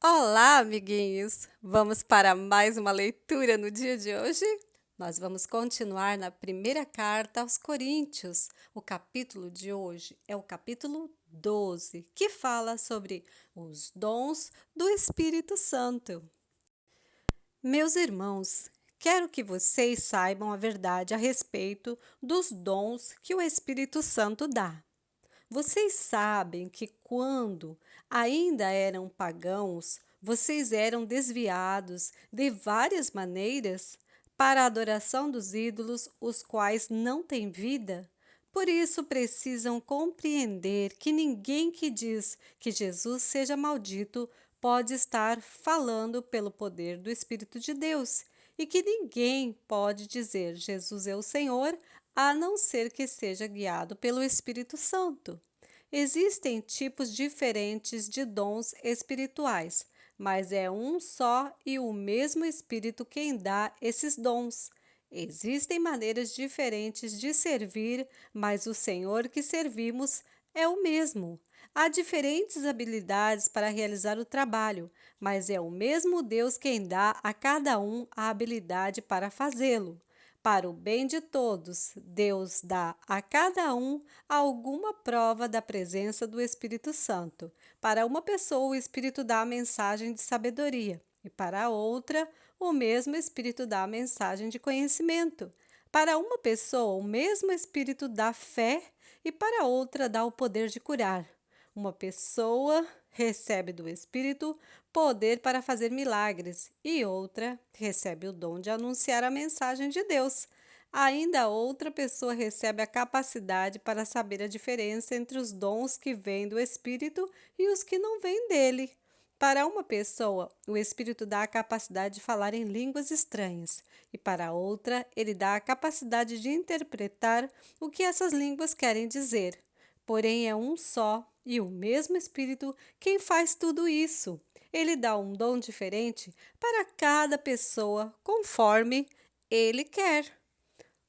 Olá, amiguinhos! Vamos para mais uma leitura no dia de hoje? Nós vamos continuar na primeira carta aos Coríntios. O capítulo de hoje é o capítulo 12, que fala sobre os dons do Espírito Santo. Meus irmãos, quero que vocês saibam a verdade a respeito dos dons que o Espírito Santo dá. Vocês sabem que quando ainda eram pagãos, vocês eram desviados de várias maneiras para a adoração dos ídolos, os quais não têm vida? Por isso precisam compreender que ninguém que diz que Jesus seja maldito pode estar falando pelo poder do Espírito de Deus, e que ninguém pode dizer Jesus é o Senhor a não ser que seja guiado pelo Espírito Santo. Existem tipos diferentes de dons espirituais, mas é um só e o mesmo Espírito quem dá esses dons. Existem maneiras diferentes de servir, mas o Senhor que servimos é o mesmo. Há diferentes habilidades para realizar o trabalho, mas é o mesmo Deus quem dá a cada um a habilidade para fazê-lo. Para o bem de todos, Deus dá a cada um alguma prova da presença do Espírito Santo. Para uma pessoa, o Espírito dá a mensagem de sabedoria, e para outra, o mesmo Espírito dá a mensagem de conhecimento. Para uma pessoa, o mesmo Espírito dá fé, e para outra, dá o poder de curar. Uma pessoa recebe do Espírito poder para fazer milagres, e outra recebe o dom de anunciar a mensagem de Deus. Ainda outra pessoa recebe a capacidade para saber a diferença entre os dons que vêm do Espírito e os que não vêm dele. Para uma pessoa, o Espírito dá a capacidade de falar em línguas estranhas, e para outra, ele dá a capacidade de interpretar o que essas línguas querem dizer. Porém, é um só e o mesmo Espírito quem faz tudo isso. Ele dá um dom diferente para cada pessoa, conforme ele quer.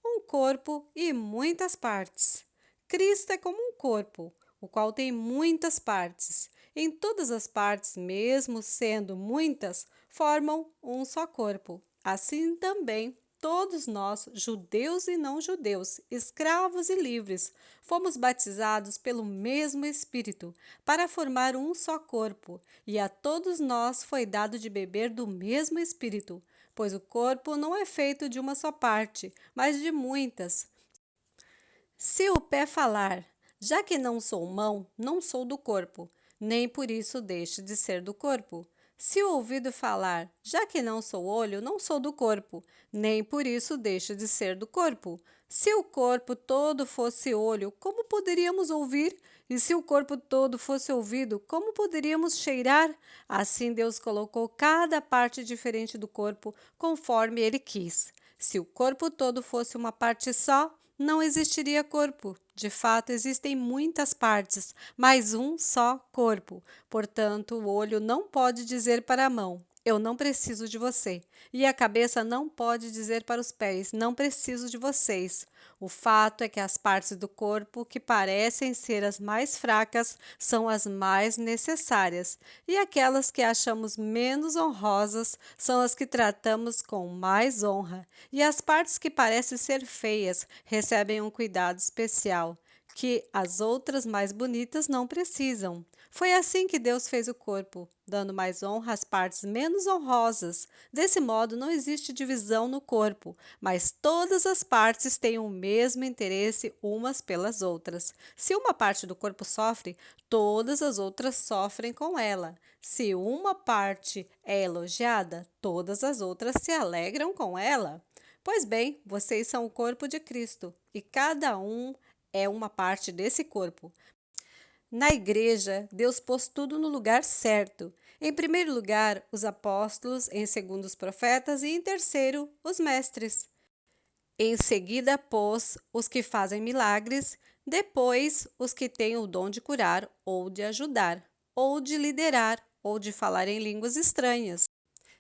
Um corpo e muitas partes. Cristo é como um corpo, o qual tem muitas partes. Em todas as partes, mesmo sendo muitas, formam um só corpo. Assim também, todos nós, judeus e não judeus, escravos e livres, fomos batizados pelo mesmo Espírito para formar um só corpo, e a todos nós foi dado de beber do mesmo Espírito, pois o corpo não é feito de uma só parte, mas de muitas. Se o pé falar, já que não sou mão, não sou do corpo, nem por isso deixe de ser do corpo. Se o ouvido falar, já que não sou olho, não sou do corpo, nem por isso deixe de ser do corpo. Se o corpo todo fosse olho, como poderíamos ouvir? E se o corpo todo fosse ouvido, como poderíamos cheirar? Assim Deus colocou cada parte diferente do corpo conforme Ele quis. Se o corpo todo fosse uma parte só, não existiria corpo. De fato, existem muitas partes, mas um só corpo. Portanto, o olho não pode dizer para a mão: eu não preciso de você. E a cabeça não pode dizer para os pés: não preciso de vocês. O fato é que as partes do corpo que parecem ser as mais fracas são as mais necessárias, e aquelas que achamos menos honrosas são as que tratamos com mais honra, e as partes que parecem ser feias recebem um cuidado especial, que as outras mais bonitas não precisam. Foi assim que Deus fez o corpo, dando mais honra às partes menos honrosas. Desse modo, não existe divisão no corpo, mas todas as partes têm o mesmo interesse umas pelas outras. Se uma parte do corpo sofre, todas as outras sofrem com ela. Se uma parte é elogiada, todas as outras se alegram com ela. Pois bem, vocês são o corpo de Cristo, e cada um é uma parte desse corpo. Na igreja, Deus pôs tudo no lugar certo. Em primeiro lugar, os apóstolos, em segundo, os profetas e em terceiro, os mestres. Em seguida, pôs os que fazem milagres, depois, os que têm o dom de curar, ou de ajudar, ou de liderar, ou de falar em línguas estranhas.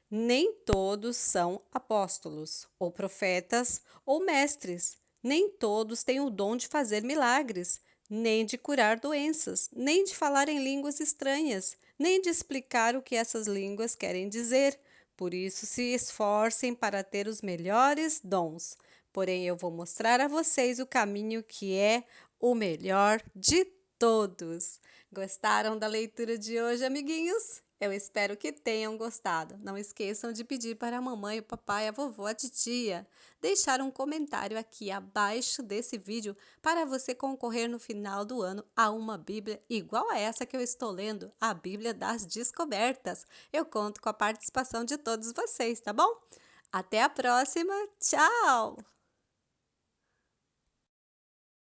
Nem todos são apóstolos, ou profetas, ou mestres. Nem todos têm o dom de fazer milagres, nem de curar doenças, nem de falar em línguas estranhas. nem de explicar o que essas línguas querem dizer. Por isso, se esforcem para ter os melhores dons. Porém, eu vou mostrar a vocês o caminho que é o melhor de todos. Gostaram da leitura de hoje, amiguinhos? Eu espero que tenham gostado. Não esqueçam de pedir para a mamãe, o papai, a vovó, a titia deixar um comentário aqui abaixo desse vídeo para você concorrer no final do ano a uma Bíblia igual a essa que eu estou lendo, a Bíblia das Descobertas. Eu conto com a participação de todos vocês, tá bom? Até a próxima. Tchau!